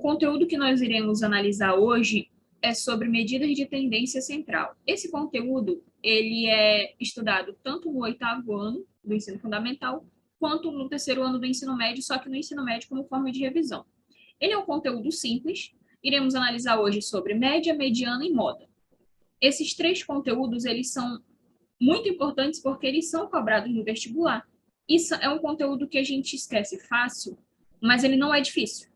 conteúdo que nós iremos analisar hoje é sobre medidas de tendência central. Esse conteúdo, ele é estudado tanto no 8º ano do ensino fundamental, quanto no 3º ano do ensino médio, só que no ensino médio como forma de revisão. Ele é um conteúdo simples, iremos analisar hoje sobre média, mediana e moda. Esses três conteúdos, eles são muito importantes porque eles são cobrados no vestibular. Isso é um conteúdo que a gente esquece fácil, mas ele não é difícil.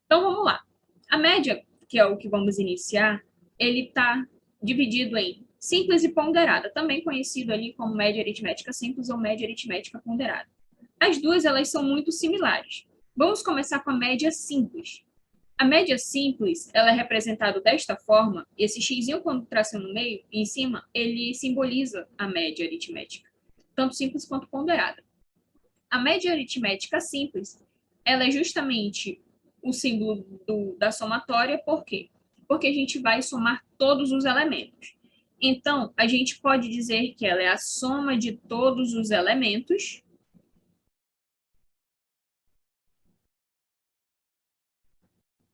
Então, vamos lá. A média, que é o que vamos iniciar, ele está dividido em simples e ponderada, também conhecido ali como média aritmética simples ou média aritmética ponderada. As duas, elas são muito similares. Vamos começar com a média simples. A média simples, ela é representada desta forma, esse xzinho quando traça no meio e em cima, ele simboliza a média aritmética, tanto simples quanto ponderada. A média aritmética simples, ela é justamente o símbolo da somatória, por quê? Porque a gente vai somar todos os elementos. Então, a gente pode dizer que ela é a soma de todos os elementos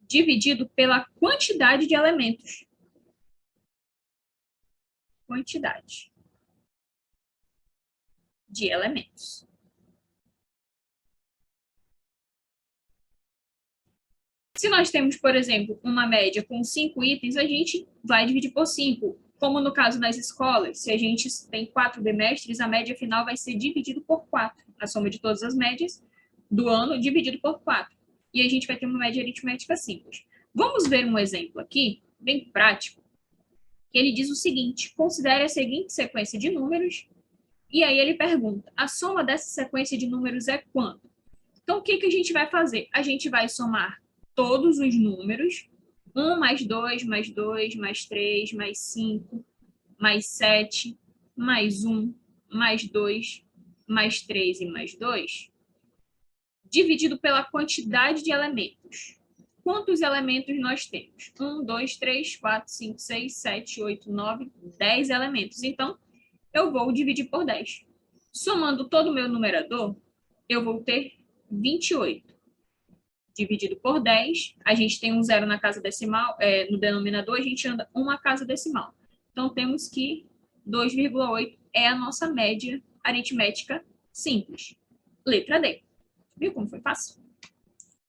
dividido pela quantidade de elementos. Quantidade de elementos. Se nós temos, por exemplo, uma média com 5 itens, a gente vai dividir por 5. Como no caso nas escolas, se a gente tem 4 bimestres, a média final vai ser dividido por 4. A soma de todas as médias do ano dividido por 4. E a gente vai ter uma média aritmética simples. Vamos ver um exemplo aqui, bem prático, que ele diz o seguinte: considere a seguinte sequência de números, e aí ele pergunta, a soma dessa sequência de números é quanto? Então, o que a gente vai fazer? A gente vai somar todos os números, 1 mais 2, mais 2, mais 3, mais 5, mais 7, mais 1, mais 2, mais 3 e mais 2, dividido pela quantidade de elementos. Quantos elementos nós temos? 1, 2, 3, 4, 5, 6, 7, 8, 9, 10 elementos. Então, eu vou dividir por 10. Somando todo o meu numerador, eu vou ter 28. Dividido por 10, a gente tem um zero na casa decimal, no denominador, a gente anda uma casa decimal. Então, temos que 2,8 é a nossa média aritmética simples. Letra D. Viu como foi fácil?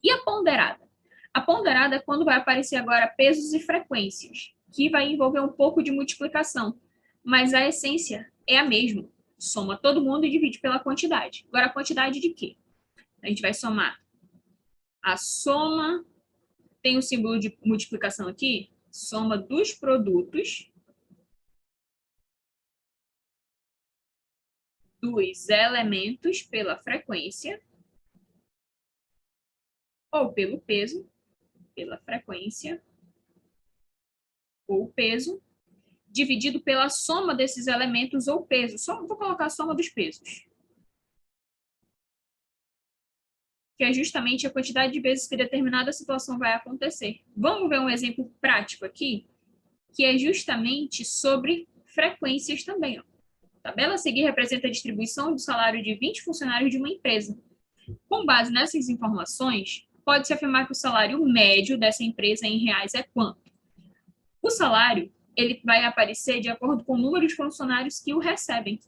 E a ponderada? A ponderada é quando vai aparecer agora pesos e frequências, que vai envolver um pouco de multiplicação, mas a essência é a mesma. Soma todo mundo e divide pela quantidade. Agora, a quantidade de quê? A gente vai somar a soma, tem o símbolo de multiplicação aqui, soma dos produtos dos elementos pela frequência ou pelo peso, pela frequência ou peso, dividido pela soma desses elementos ou peso. Só vou colocar a soma dos pesos, que é justamente a quantidade de vezes que determinada situação vai acontecer. Vamos ver um exemplo prático aqui, que é justamente sobre frequências também. Ó. A tabela a seguir representa a distribuição do salário de 20 funcionários de uma empresa. Com base nessas informações, pode-se afirmar que o salário médio dessa empresa em reais é quanto? O salário, ele vai aparecer de acordo com o número de funcionários que o recebem.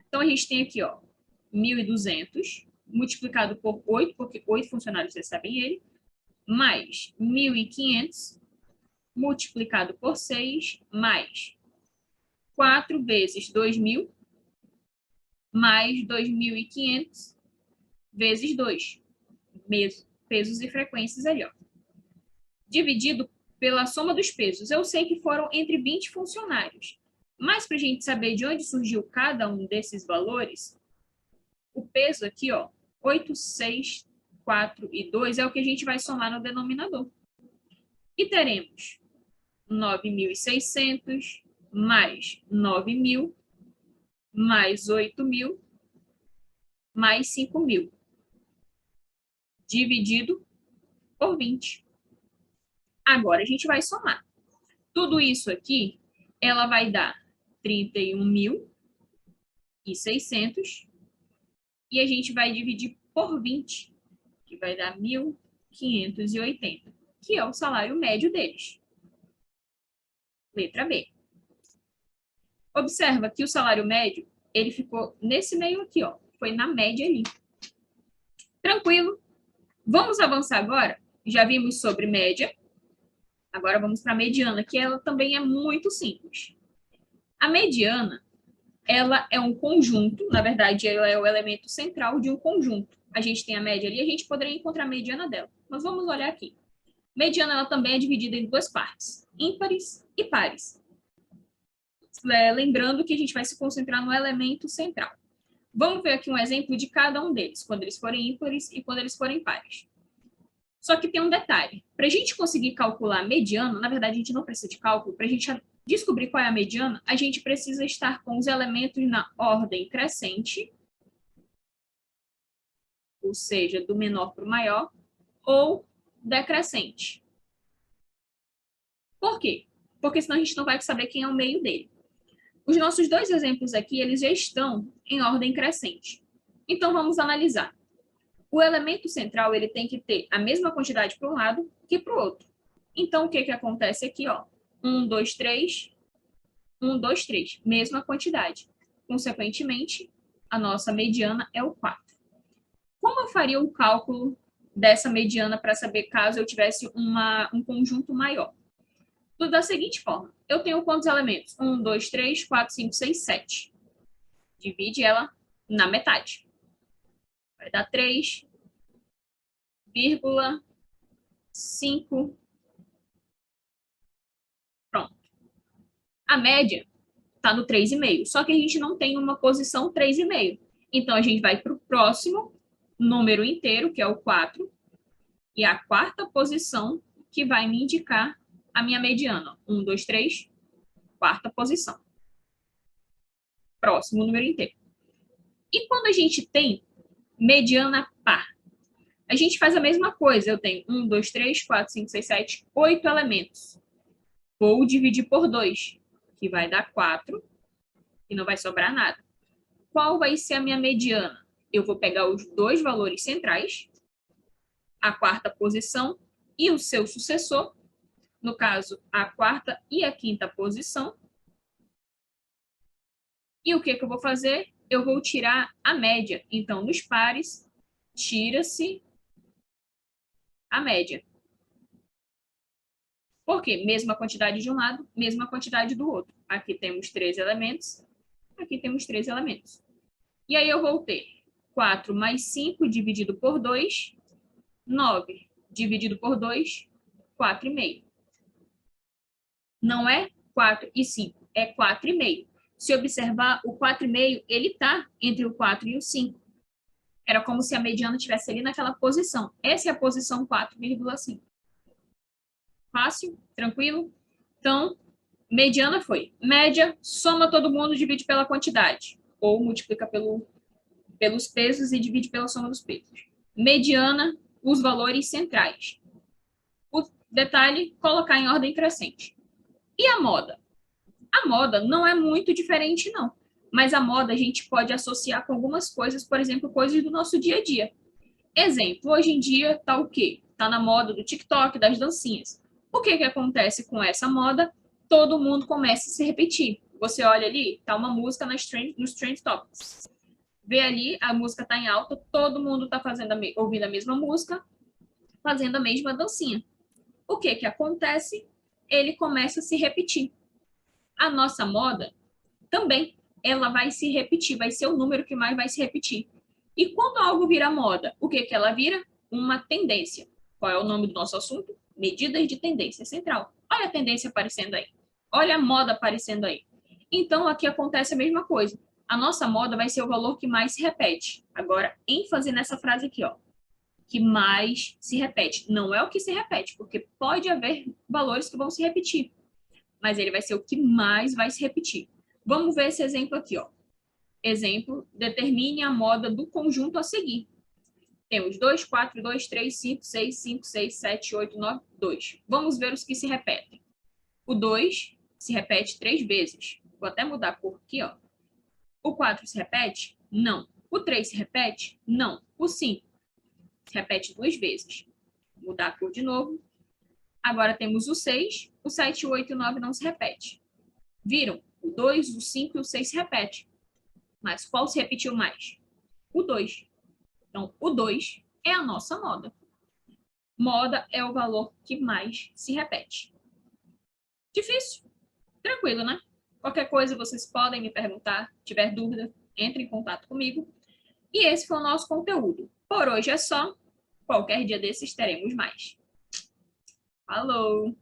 Então, a gente tem aqui, ó, 1.200 multiplicado por 8, porque 8 funcionários recebem ele, mais 1.500 multiplicado por 6, mais 4 vezes 2.000, mais 2.500 vezes 2. Pesos e frequências ali, ó. Dividido pela soma dos pesos. Eu sei que foram entre 20 funcionários. Mas para a gente saber de onde surgiu cada um desses valores, o peso aqui, ó, 8, 6, 4 e 2 é o que a gente vai somar no denominador. E teremos 9.600 mais 9.000 mais 8.000 mais 5.000 dividido por 20. Agora a gente vai somar. Tudo isso aqui, ela vai dar 31.600 e a gente vai dividir por 20, que vai dar 1.580, que é o salário médio deles. Letra B. Observa que o salário médio, ele ficou nesse meio aqui, ó. Foi na média ali. Tranquilo? Vamos avançar agora? Já vimos sobre média. Agora vamos para a mediana, que ela também é muito simples. A mediana, ela é um conjunto, na verdade, ela é o elemento central de um conjunto. A gente tem a média ali, a gente poderia encontrar a mediana dela. Mas vamos olhar aqui. Mediana, ela também é dividida em duas partes, ímpares e pares. Lembrando que a gente vai se concentrar no elemento central. Vamos ver aqui um exemplo de cada um deles, quando eles forem ímpares e quando eles forem pares. Só que tem um detalhe. Para a gente conseguir calcular a mediana, na verdade, a gente não precisa de cálculo. Para a gente descobrir qual é a mediana, a gente precisa estar com os elementos na ordem crescente, ou seja, do menor para o maior, ou decrescente. Por quê? Porque senão a gente não vai saber quem é o meio dele. Os nossos dois exemplos aqui, eles já estão em ordem crescente. Então, vamos analisar. O elemento central, ele tem que ter a mesma quantidade para um lado que para o outro. Então, o que acontece aqui? 1, 2, 3, 1, 2, 3. Mesma quantidade. Consequentemente, a nossa mediana é o 4. Como eu faria o cálculo dessa mediana para saber caso eu tivesse um conjunto maior? Tudo da seguinte forma. Eu tenho quantos elementos? 1, 2, 3, 4, 5, 6, 7. Divide ela na metade. Vai dar 3,5. Pronto. A média está no 3,5. Só que a gente não tem uma posição 3,5. Então, a gente vai para o próximo número inteiro, que é o 4, e a quarta posição que vai me indicar a minha mediana. 1, 2, 3, quarta posição. Próximo número inteiro. E quando a gente tem mediana par, a gente faz a mesma coisa. Eu tenho 1, 2, 3, 4, 5, 6, 7, 8 elementos. Vou dividir por 2, que vai dar 4, e não vai sobrar nada. Qual vai ser a minha mediana? Eu vou pegar os dois valores centrais, a quarta posição e o seu sucessor, no caso, a quarta e a quinta posição. E o que eu vou fazer? Eu vou tirar a média. Então, nos pares, tira-se a média. Por quê? Mesma quantidade de um lado, mesma quantidade do outro. Aqui temos 3 elementos, aqui temos 3 elementos. E aí eu vou ter 4 mais 5 dividido por 2, 9 dividido por 2, 4,5. Não é 4 e 5, é 4,5. Se observar, o 4,5, ele está entre o 4 e o 5. Era como se a mediana estivesse ali naquela posição. Essa é a posição 4,5. Fácil? Tranquilo? Então, mediana foi média, soma todo mundo, divide pela quantidade. Ou multiplica pelos pesos e divide pela soma dos pesos. Mediana, os valores centrais. O detalhe, colocar em ordem crescente. E a moda? A moda não é muito diferente, não. Mas a moda a gente pode associar com algumas coisas, por exemplo, coisas do nosso dia a dia. Exemplo, hoje em dia tá o quê? Tá na moda do TikTok, das dancinhas. O que acontece com essa moda? Todo mundo começa a se repetir. Você olha ali, tá uma música nos trend topics. Vê ali, a música tá em alta, todo mundo tá ouvindo a mesma música, fazendo a mesma dancinha. O que acontece? Ele começa a se repetir. A nossa moda também, ela vai se repetir, vai ser o número que mais vai se repetir. E quando algo vira moda, o que ela vira? Uma tendência. Qual é o nome do nosso assunto? Medidas de tendência central. Olha a tendência aparecendo aí. Olha a moda aparecendo aí. Então, aqui acontece a mesma coisa. A nossa moda vai ser o valor que mais se repete. Agora, ênfase nessa frase aqui, ó. Que mais se repete. Não é o que se repete, porque pode haver valores que vão se repetir. Mas ele vai ser o que mais vai se repetir. Vamos ver esse exemplo aqui, ó. Exemplo, determine a moda do conjunto a seguir. Temos 2, 4, 2, 3, 5, 6, 5, 6, 7, 8, 9, 2. Vamos ver os que se repetem. O 2 se repete 3 vezes. Vou até mudar a cor aqui, ó. O 4 se repete? Não. O 3 se repete? Não. O 5 se repete 2 vezes. Vou mudar a cor de novo. Agora temos o 6, o 7, o 8 e o 9 não se repete. Viram? O 2, o 5 e o 6 se repete. Mas qual se repetiu mais? O 2. Então, o 2 é a nossa moda. Moda é o valor que mais se repete. Difícil? Tranquilo, né? Qualquer coisa vocês podem me perguntar. Se tiver dúvida, entre em contato comigo. E esse foi o nosso conteúdo. Por hoje é só. Qualquer dia desses teremos mais. Falou!